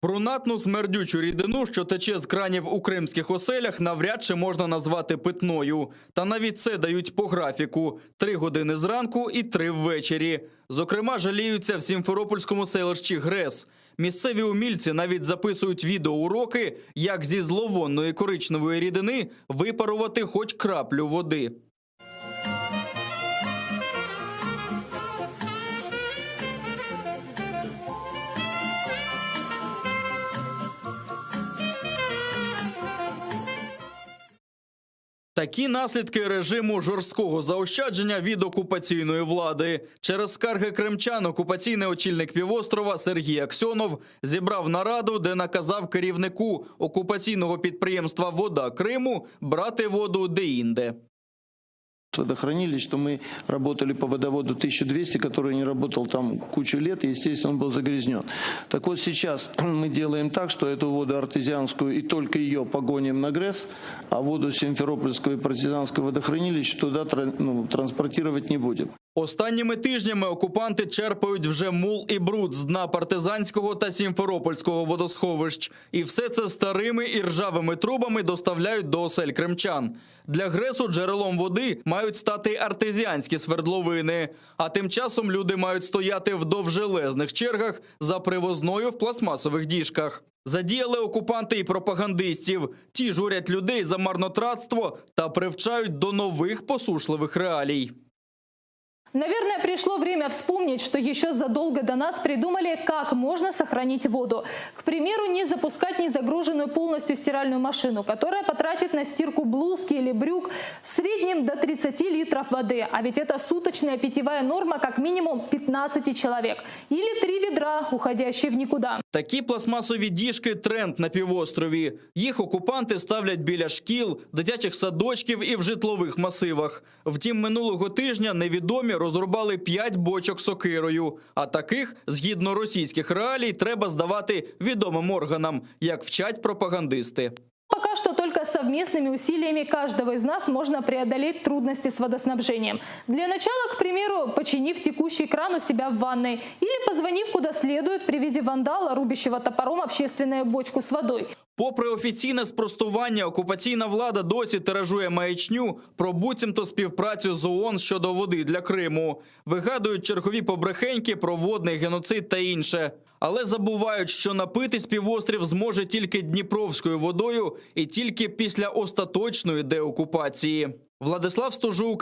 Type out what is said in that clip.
Брунатну смердючу рідину, що тече з кранів у кримських оселях, навряд чи можна назвати питною. Та навіть це дають по графіку – 3 години зранку і 3 ввечері. Зокрема, жаліються в Сімферопольському селищі Грес. Місцеві умільці навіть записують відеоуроки, як зі зловонної коричневої рідини випарувати хоч краплю води. Такі наслідки режиму жорсткого заощадження від окупаційної влади. Через скарги кримчан окупаційний очільник півострова Сергій Аксьонов зібрав нараду, де наказав керівнику окупаційного підприємства «Вода Криму» брати воду де-інде. Водохранилищ, что мы работали по водоводу 1200, который не работал там кучу лет, и, естественно, он был загрязнен. Так вот сейчас мы делаем так, что эту воду артезианскую и только ее погоним на ГРЭС, а воду Симферопольского и партизанского водохранилища туда транспортировать не будем. Останніми тижнями окупанти черпають вже мул і бруд з дна партизанського та сімферопольського водосховищ. І все це старими і ржавими трубами доставляють до осель кримчан. Для ГРЕСу джерелом води мають стати артезіанські свердловини. А тим часом люди мають стояти в довжелезних чергах за привозною в пластмасових діжках. Задіяли окупанти і пропагандистів. Ті журять людей за марнотратство та привчають до нових посушливих реалій. Наверное, пришло время вспомнить, что еще задолго до нас придумали, как можно сохранить воду. К примеру, не запускать незагруженную полностью стиральную машину, которая потратит на стирку блузки или брюк в среднем до 30 литров воды. А ведь это суточная питьевая норма как минимум 15 человек. Или 3 ведра, уходящие в никуда. Такі пластмасові діжки – тренд на півострові. Їх окупанти ставлять біля шкіл, дитячих садочків і в житлових масивах. Втім, минулого тижня невідомі розрубали 5 бочок сокирою. А таких, згідно російських реалій, треба здавати відомим органам, як вчать пропагандисти. Пока что только совместными усилиями каждого из нас можно преодолеть трудности с водоснабжением. Для начала, к примеру, починив текущий кран у себя в ванной или позвонив куда следует при виде вандала, рубящего топором общественную бочку с водой. Попри офіційне спростування, окупаційна влада досі тиражує маячню про буцімто співпрацю з ООН щодо води для Криму. Вигадують чергові побрехеньки про водний геноцид та інше. Але забувають, що напитись півострів зможе тільки дніпровською водою і тільки після остаточної деокупації. Владислав Стожук,